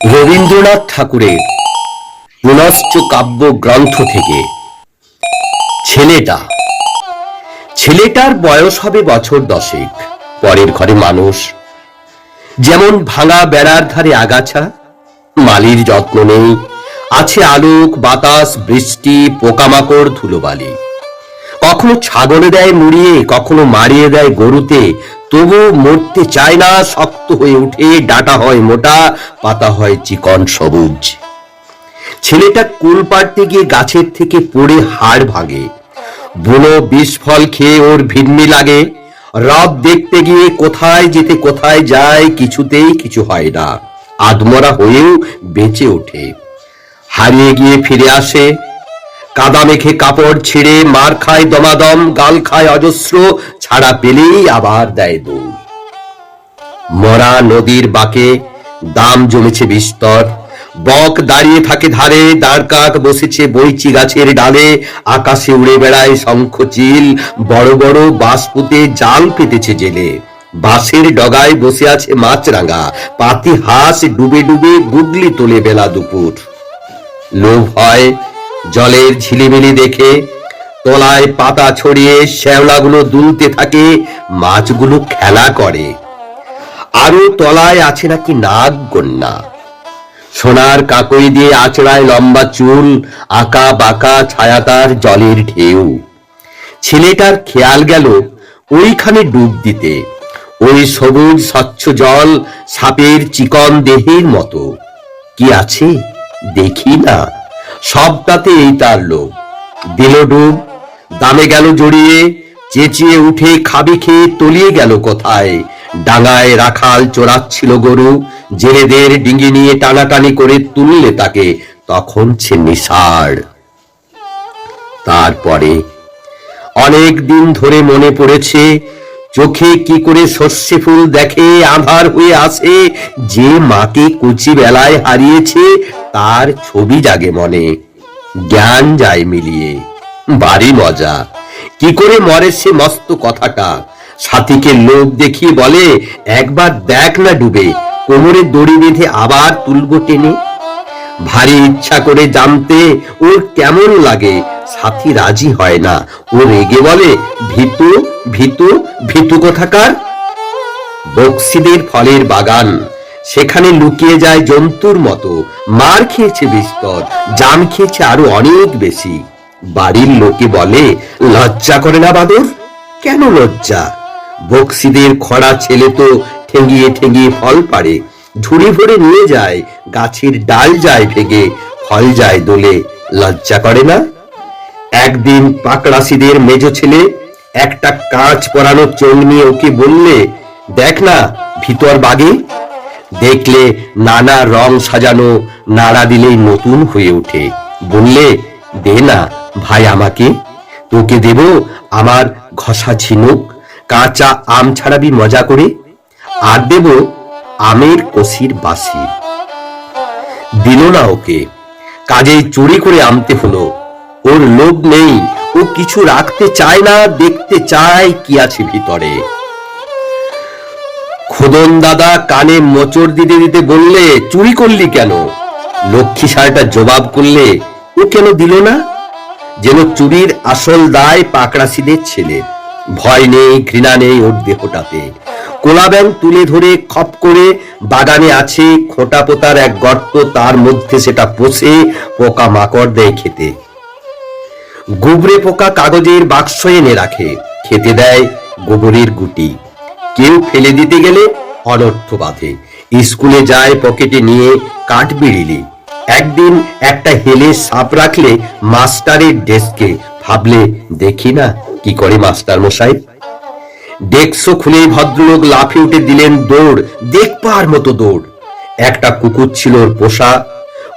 রবীন্দ্রনাথ ঠাকুরের পুনশ্চ কাব্য গ্রন্থ থেকে ছেলেটার বয়স হবে বছর 10। পরের ঘরে মানুষ, যেমন ভাঙা বেড়ার ধারে আগাছা, মালির যত্ন নেই, আছে আলোক বাতাস বৃষ্টি পোকামাকড় ধুলোবালি। কখনো ছাগলে দেয় মুড়িয়ে, কখনো মারিয়ে দেয় গরুতে, তবু মরতে চায় না, শক্ত হয়ে উঠে, ডাঁটা হয় মোটা, পাতা হয় চিকন সবুজ। ছেলেটা কুল পাড়তে গিয়ে গাছের থেকে পড়ে হাড় ভাঙে, বুনো বিষ ফল খেয়ে ওর ভিন্নি লাগে। রব দেখতে গিয়ে কোথায় যেতে কোথায় যায়, কিছুতেই কিছু হয় না, আধমরা হয়েও বেঁচে ওঠে। হারিয়ে গিয়ে ফিরে আসে, কাদা মেখে কাপড় ছিঁড়ে, মার খায় দমাদম, গাল খায় অজস্র, ছাড়া পেলেই আবার দেয় দৌড়। মরা নদীর বাঁকে দাম জমেছে বিস্তর, বক দাঁড়িয়ে থাকে ধারে, দাঁড়কাক বসেছে বইচি গাছের ডালে, আকাশে উড়ে বেড়ায় শঙ্খচিল, বড় বড় বাঁশ পুঁতে জাল পেতেছে জেলে। বাঁশের ডগায় বসে আছে মাছরাঙা, পাতি হাঁস ডুবে ডুবে গুগলি তোলে বেলা দুপুর। লোভ হয় জলের ঝিলিমিলি দেখে, তলায় পাতা ছড়িয়ে শ্যাওলাগুলো দুলতে থাকে, মাছগুলো খেলা করে। আরো তলায় আছে নাকি নাগ কন্যা, সোনার কাকই দিয়ে আঁচড়ায় লম্বা চুল, আঁকা বাঁকা ছায়া তার জলের ঢেউ। ছেলেটার খেয়াল গেল ওইখানে ডুব দিতে, ওই সবুজ স্বচ্ছ জল সাপের চিকন দেহের মতো। কি আছে দেখি না, সবটাতে এই তার লোভ। দিল ডুব, দামে গেল জড়িয়ে, চেঁচিয়ে উঠে খাবি খেয়ে তলিয়ে গেল কোথায়। ডাঙায় রাখাল চোরাচ্ছিল গরু, জেলেদের ডিঙি নিয়ে টানাটানি করে তুললে তাকে, তখন সে নিসাড়। তারপরে অনেক দিন ধরে মনে পড়েছে, চোখে কি করে সর্ষে ফুল দেখে, আঁধার হয়ে আসে, যে মাকে কচি বেলায় হারিয়েছে তার ছবি জাগে মনে। জ্ঞান যায় মিলিয়ে, ভারী মজা। কি করে মরে সে মস্ত কথাটা, সাথীকে লোভ দেখিয়ে বলে, একবার দেখ না ডুবে, কোমরে দড়ি বেঁধে আবার তুলবো টেনে। ভারী ইচ্ছা করে জানতে ওর কেমন লাগে, সাথী রাজি হয় না, ও রেগে বলে, ভীতু ভীতু ভীতু কোথাকার। বক্সিদের ফলের বাগান, সেখানে লুকিয়ে যায় জন্তুর মতো, মার খেয়েছে বিস্তর, জাম খেয়েছে আরো অনেক বেশি। বাড়ির লোকে বলে, লজ্জা করে না বাদর? কেন লজ্জা? বক্সিদের খরা ছেলে তো ঠেঙ্গিয়ে ঠেঙ্গিয়ে ফল পাড়ে, ঝুড়ি ভরে নিয়ে যায়, গাছের ডাল যায় ভেঙে, ফল যায় দোলে, লজ্জা করে না? একদিন পাকড়াশিদের মেজ ছেলে একটা কাঁচ পরানো চোঙ নিয়ে ওকে বললে, দেখ না ভিতর বাগে। দেখলে নানা রং সাজানো, নাড়া দিলেই নতুন হয়ে ওঠে। বললে, দে না ভাই আমাকে, তোকে দেব আমার ঘষা ঝিনুক, কাঁচা আম ছাড়াবি মজা করে, আর দেব আমের কষির বাসি। দিল না ওকে, কাজেই চুরি করে আনতে হলো। ওর লোভ নেই, ও কিছু রাখতে চায় না, দেখতে চায় কি আছে ভিতরে। খোদন দাদা কানে মোচড় দিতে দিতে বললে, চুরি করলি কেন? লক্ষ্মী ষাঁড়টা জবাব করলে, ও কেন দিল না? যেন চুরির আসল দায় পাকড়াশিদের ছেলে। ভয় নেই ঘৃণা নেই ওর দেহটাতে। কোলা ব্যাং তুলে ধরে খপ করে, বাগানে আছে খোঁটা পোতার এক গর্ত, তার মধ্যে সেটা পোষে, পোকা মাকড় দেয় খেতে। গুবরে পোকা কাগজের বাক্স এনে রাখে, খেতে দেয় গোবরের গুটি। কেউ ফেলে দিতে গেলে অনর্থ বাঁধে। স্কুলে যায় পকেটে নিয়ে কাঠ বিড়িলি। একদিন একটা হেলে সাপ রাখলে মাস্টারের ডেস্কে, ভাবলে দেখি না কি করে মাস্টার মশাই। ডেস্ক খুলেই ভদ্রলোক লাফে উঠে দিলেন দৌড়, দেখবার মতো দৌড়। একটা কুকুর ছিল ওর পোষা,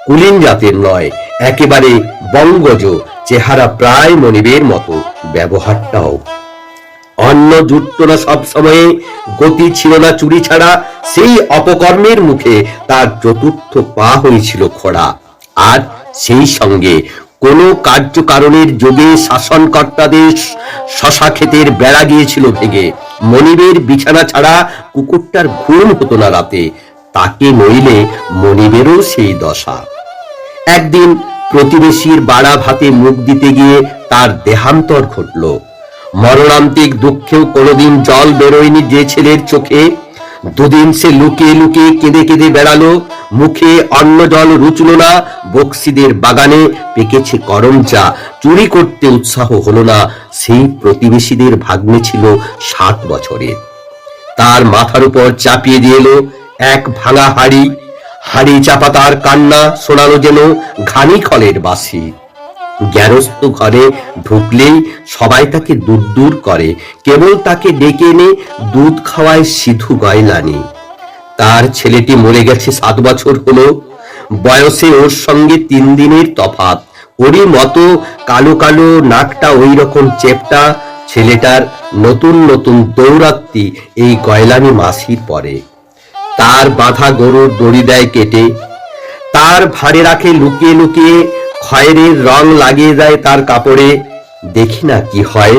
কুলিন জাতের নয়, একেবারে বঙ্গজ, চেহারা প্রায় মনিবের মতো, ব্যবহারটাও। অন্ন জুটত না সব সময়ে, গতি ছিল না চুরি ছাড়া, সেই অপকর্মের মুখে তার চতুর্থ পা হয়েছিল খোড়া। আর সেই সঙ্গে কোন কার্যকারণের যোগে শাসনকর্তাদের শশা ক্ষেতের বেড়া গিয়েছিল ভেঙে। মনিবের বিছানা ছাড়া কুকুরটার ঘুম হতো না রাতে, তাকে নইলে মনিবেরও সেই দশা। একদিন প্রতিবেশীর বাড়া ভাতে মুখ দিতে গিয়ে তার দেহান্তর ঘটল। মরণান্তিক দুঃখেও কোনোদিন জল বেরোয়নি যে ছেলের চোখে। দুদিন সে লুকিয়ে লুকিয়ে কেঁদে কেঁদে বেড়ালো। মুখে অন্ন জল রুচল না। বক্সিদের বাগানে পেকেছে করমচা, চুরি করতে উৎসাহ হলো না। সেই প্রতিবেশীদের ভাগ্নে ছিল 60 বছরের। তার মাথার উপর চাপিয়ে দিয়ে এলো এক ভাঙা হাড়ি। হাড়ি চাপা তার কান্না শোনালো যেন ঘানি খলের বাঁশি। গেরস্ত ঘরে ঢুকলেই সবাই তাকে দূর দূর করে, কেবল তাকে ডেকে এনে দুধ খাওয়ায় সিধু গয়লানি। তার ছেলেটি মরে গেছে 7 বছর হলো। বয়সে ওর সঙ্গে 3 দিনের তফাৎ। ওরই মতো কালো কালো, নাকটা ওই রকম চেপটা। ছেলেটার নতুন নতুন দৌরাত্তি এই গয়লানি মাসির পরে। তার বাঁধা গরুর দড়ি দেয় কেটে, তার ভাড়ে রাখে লুকিয়ে লুকিয়ে, খয়েরের রং লাগিয়ে দেয় তার কাপড়ে। দেখি না কি হয়,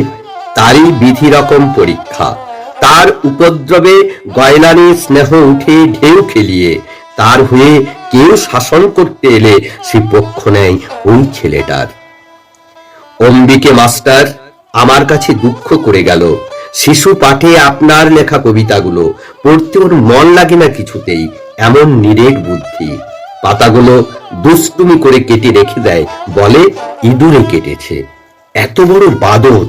তারই বিধি রকম পরীক্ষা। তার উপদ্রবে গয়লানি স্নেহ উঠে ঢেউ খেলিয়ে। তার হয়ে কেউ শাসন করতে এলে সে পক্ষ নেয় ওই ছেলেটার। অম্বিকে মাস্টার আমার কাছে দুঃখ করে গেল। শিশু পাঠে আপনার লেখা কবিতাগুলো পড়তে ওর মন লাগে না কিছুতেই, এমন নিরেট বুদ্ধি। পাতাগুলো দুষ্টুমি করে কেটে রেখে দেয়, বলে ইঁদুরে কেটেছে। এত বড় বাদর।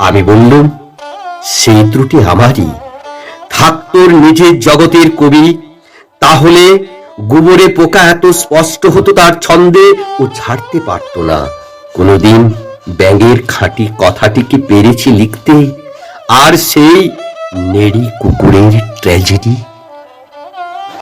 আমি বললুম, সেই ত্রুটি আমারই। থাক তোর নিজের জগতের কবি, তাহলে গোবরে পোকা এত স্পষ্ট হতো তার ছন্দে, ও ছাড়তে পারত না। কোনদিন ব্যাঙের খাঁটি কথাটিকে পেরেছি লিখতে, আর সেই নেড়ি কুকুরের ট্র্যাজেডি।